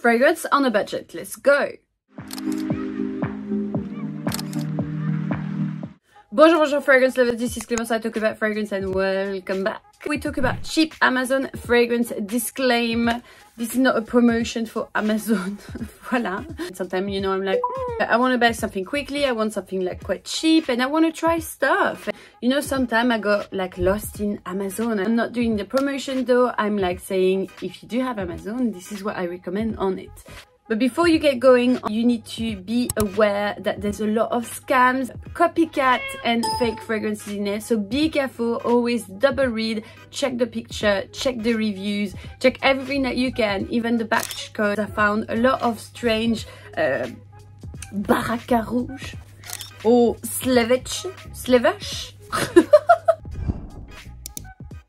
Fragrance on a budget. Let's go. Bonjour fragrance lovers, this is Clemence. I talk about fragrance and welcome back. We talk about cheap Amazon fragrance. Disclaimer, this is not a promotion for Amazon. Voila. Sometimes, you know, I'm like, I want to buy something quickly, I want something like quite cheap, and I want to try stuff. You know, sometimes I got like lost in Amazon. I'm not doing the promotion though, I'm like saying, if you do have Amazon, this is what I recommend on it. But before you get going, you need to be aware that there's a lot of scams, copycat and fake fragrances in there. So be careful, always double read, check the picture, check the reviews, check everything that you can, even the batch codes. I found a lot of strange Drakkar Rouge or Slevash.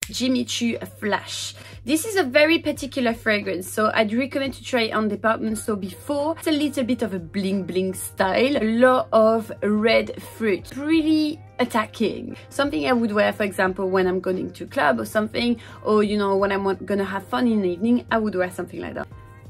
J.Choo Flash. This is a very particular fragrance, so I'd recommend to try it on department store before. It's a little bit of a bling bling style, a lot of red fruit, really attacking. Something I would wear, for example, when I'm going to a club or something, or you know, when I'm gonna have fun in the evening, I would wear something like that.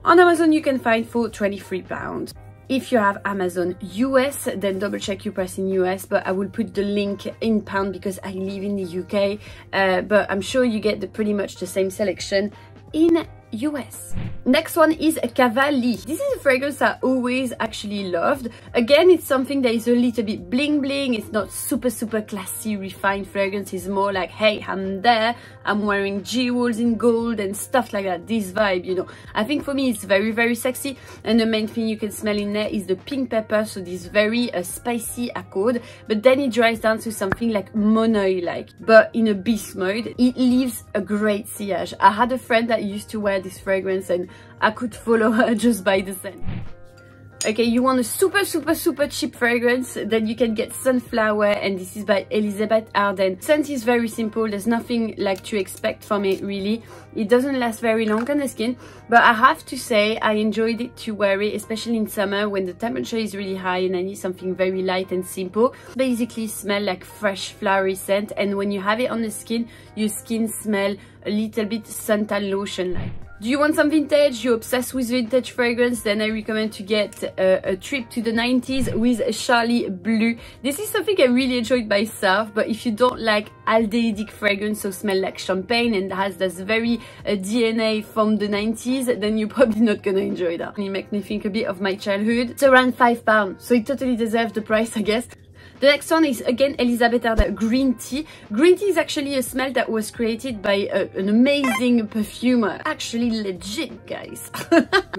On Amazon you can find for £23. If you have Amazon US, then double check your price in US, but I will put the link in pound because I live in the UK, but I'm sure you get pretty much the same selection in US. Next one is Cavalli. This is a fragrance I always actually loved. Again, it's something that is a little bit bling bling. It's not super classy refined fragrance. It's more like, hey, I'm there, I'm wearing jewels in gold and stuff like that. This vibe, you know. I think for me it's very sexy, and the main thing you can smell in there is the pink pepper, so this very spicy accord, but then it dries down to something like Monoi like, but in a beast mode. It leaves a great sillage. I had a friend that used to wear this fragrance and I could follow her just by the scent. Okay, you want a super cheap fragrance, then you can get Sunflower, and this is by Elizabeth Arden. Scent is very simple, there's nothing like to expect from it really. It doesn't last very long on the skin, but I have to say I enjoyed it to wear it, especially in summer when the temperature is really high and I need something very light and simple. Basically smell like fresh flowery scent, and when you have it on the skin, your skin smell a little bit suntan lotion like. Do you want some vintage? You're obsessed with vintage fragrance? Then I recommend to get a trip to the 90s with Charlie Bleu. This is something I really enjoyed myself, but if you don't like aldehydic fragrance, so smell like champagne and has this very DNA from the 90s, then you're probably not gonna enjoy that. It makes me think a bit of my childhood. It's around £5, so it totally deserves the price, I guess. The next one is again Elizabeth Arden Green Tea. Green tea is actually a smell that was created by an amazing perfumer. Actually legit, guys.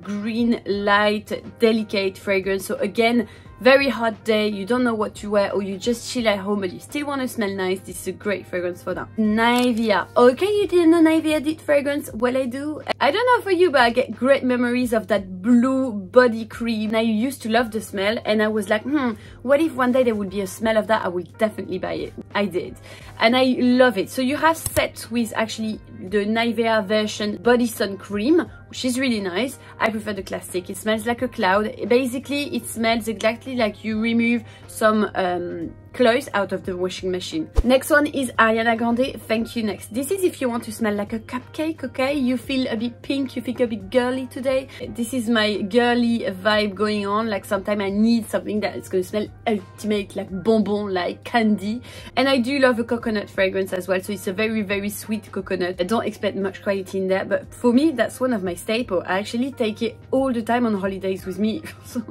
Green, light, delicate fragrance. So again, very hot day, you don't know what to wear, or you just chill at home but you still want to smell nice. This is a great fragrance for that. Nivea. Okay, you didn't know Nivea did fragrance? Well, I do. I don't know for you, but I get great memories of that blue body cream. I used to love the smell, and I was like, what if one day there would be a smell of that? I will definitely buy it. I did, and I love it. So you have set with actually the Nivea version body sun cream, which is really nice. I prefer the classic. It smells like a cloud. Basically, it smells exactly like you remove some clothes out of the washing machine. Next one is Ariana Grande, Thank You Next. This is if you want to smell like a cupcake, okay? You feel a bit pink, you feel a bit girly today. This is my girly vibe going on. Like sometimes I need something that is going to smell ultimate, like bonbon, like candy. And I do love a coconut fragrance as well. So it's a very sweet coconut. I don't expect much quality in there, but for me, that's one of my staples. I actually take it all the time on holidays with me. So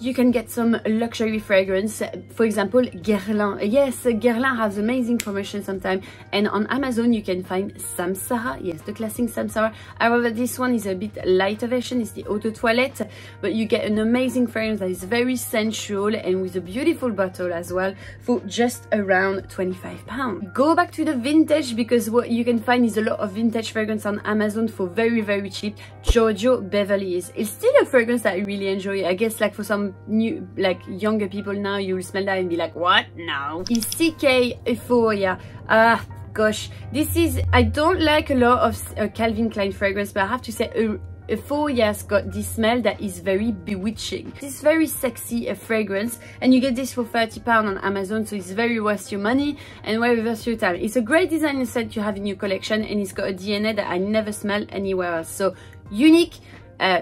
you can get some luxury fragrance, for example Guerlain. Yes, Guerlain has amazing promotion sometimes, and on Amazon you can find Samsara. Yes, the classic Samsara. However, this one is a bit lighter version, it's the Auto Toilette, but you get an amazing fragrance that is very sensual and with a beautiful bottle as well for just around £25. Go back to the vintage, because what you can find is a lot of vintage fragrance on Amazon for very cheap. Giorgio Beverly is still a fragrance that I really enjoy. I guess like for some new, like younger people now, you will smell that and be like, what? No. Is CK Euphoria. Gosh, this is, I don't like a lot of Calvin Klein fragrance, but I have to say Euphoria's got this smell that is very bewitching. This very sexy fragrance, and you get this for £30 on Amazon, so it's very worth your money and very worth your time. It's a great designer scent you have in your collection, and it's got a DNA that I never smell anywhere else. So unique,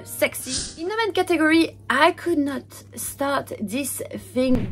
sexy. In the men category, I could not start this thing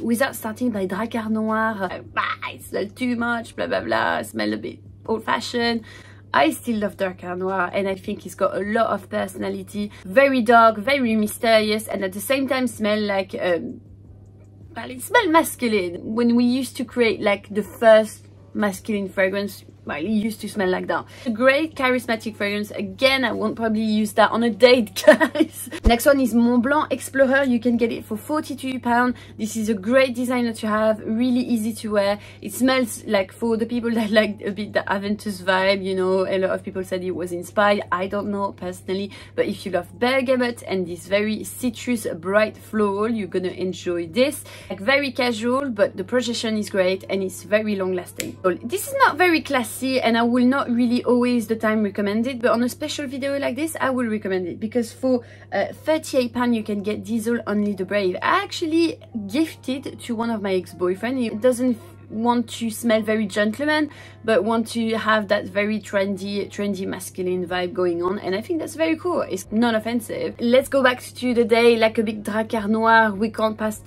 without starting by Drakkar Noir. It smells too much, blah blah blah, smell a bit old-fashioned. I still love Drakkar Noir, and I think it's got a lot of personality. Very dark, very mysterious, and at the same time smell like well, it smells masculine. When we used to create like the first masculine fragrance, well, it used to smell like that. A great charismatic fragrance. Again, I won't probably use that on a date, guys. Next one is Montblanc Explorer. You can get it for £42. This is a great designer to have, really easy to wear. It smells like, for the people that like a bit the Aventus vibe, you know, a lot of people said it was inspired. I don't know personally, but if you love bergamot and this very citrus, bright floral, you're gonna enjoy this. Like very casual, but the projection is great and it's very long lasting. So this is not very classy, and I will not really always the time recommend it, but on a special video like this I will recommend it, because for £38 you can get Diesel Only the Brave. I actually gifted to one of my ex-boyfriends. He doesn't want to smell very gentleman, but want to have that very trendy masculine vibe going on, and I think that's very cool. It's not offensive. Let's go back to the day, like a big Drakkar Noir. We can't pass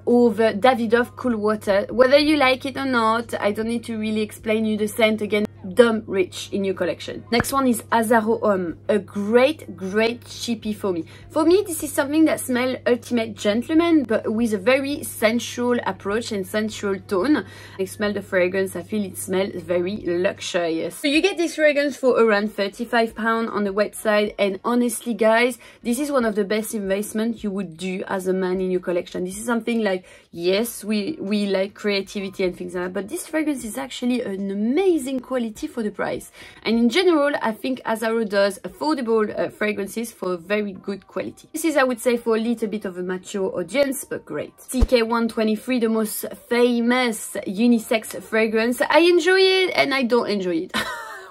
over Davidoff Cool Water. Whether you like it or not, I don't need to really explain you the scent again. Dumb rich in your collection. Next one is Azzaro Homme, a great cheapie for me. For me, this is something that smells ultimate gentleman, but with a very sensual approach and sensual tone. I smell the fragrance, I feel it smells very luxurious. So you get this fragrance for around £35 on the website, and honestly guys, this is one of the best investments you would do as a man in your collection. This is something like, yes, we like creativity and things like that, but this fragrance is actually an amazing quality for the price. And in general, I think Azzaro does affordable fragrances for very good quality. This is, I would say, for a little bit of a mature audience, but great. CK123, the most famous unisex fragrance. I enjoy it and I don't enjoy it.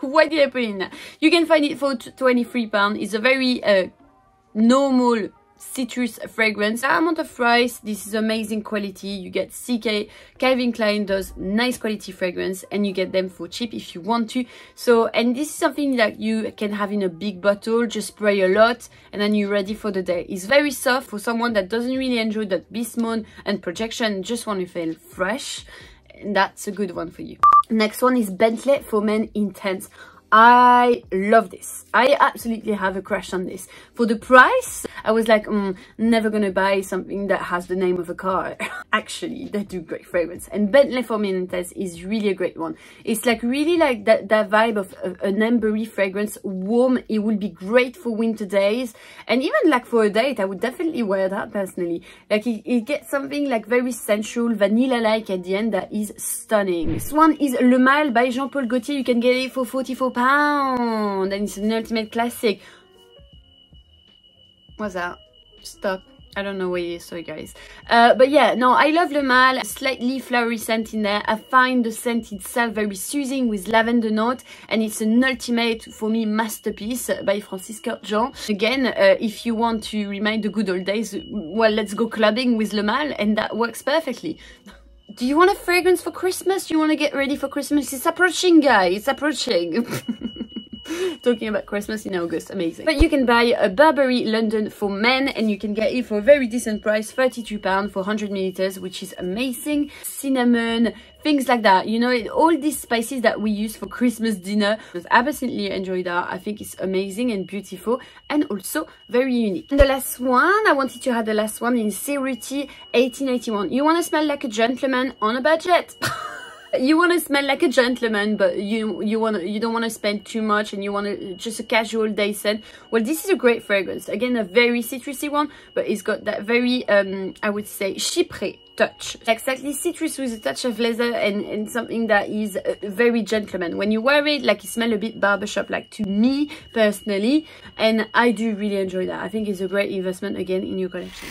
Why did I put it in that? You can find it for £23. It's a very normal citrus fragrance. Amount of price, this is amazing quality. You get Calvin Klein does nice quality fragrance, and you get them for cheap if you want to. So, and this is something that you can have in a big bottle, just spray a lot and then you're ready for the day. It's very soft for someone that doesn't really enjoy that bismuth and projection, just want to feel fresh, and that's a good one for you. Next one is Bentley for Men Intense. I love this. I absolutely have a crush on this. For the price, I was like, never gonna buy something that has the name of a car. Actually, they do great fragrance. And Bentley for Men Intense is really a great one. It's like really like that vibe of an ambery fragrance, warm. It will be great for winter days. And even like for a date, I would definitely wear that personally. Like it gets something like very sensual, vanilla-like at the end that is stunning. This one is Le Mal by Jean-Paul Gaultier. You can get it for £44. And it's an ultimate classic. What's that? Stop. I don't know what it is, sorry guys. But yeah, no, I love Le Mal. Slightly flowery scent in there. I find the scent itself very soothing with lavender note, and it's an ultimate, for me, masterpiece by Francis Kurkdjian. Again, if you want to remind the good old days, well, let's go clubbing with Le Mal, and that works perfectly. Do you want a fragrance for Christmas? You want to get ready for Christmas? It's approaching, guys. It's approaching. Talking about Christmas in August, amazing. But you can buy a Burberry London for men, and you can get it for a very decent price, £32 for 100 milliliters, which is amazing. Cinnamon, things like that, you know, all these spices that we use for Christmas dinner. I absolutely enjoy that. I think it's amazing and beautiful, and also very unique. And the last one, I wanted to have the last one in Cerruti 1881. You want to smell like a gentleman on a budget. You want to smell like a gentleman, but you don't want to spend too much, and you want just a casual day scent. Well, this is a great fragrance. Again, a very citrusy one, but it's got that very I would say chypré touch, exactly citrus with a touch of leather, and something that is very gentleman. When you wear it, like, it smells a bit barbershop, like, to me personally, and I do really enjoy that. I think it's a great investment again in your collection.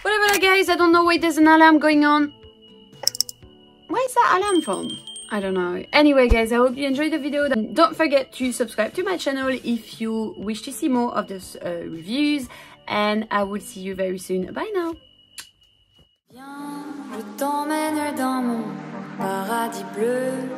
Whatever, guys, I don't know why there's an alarm going on. Where is that alarm from? I don't know. Anyway, guys, I hope you enjoyed the video. Don't forget to subscribe to my channel if you wish to see more of these reviews, and I will see you very soon. Bye now. Viens, je t'emmène dans mon paradis bleu.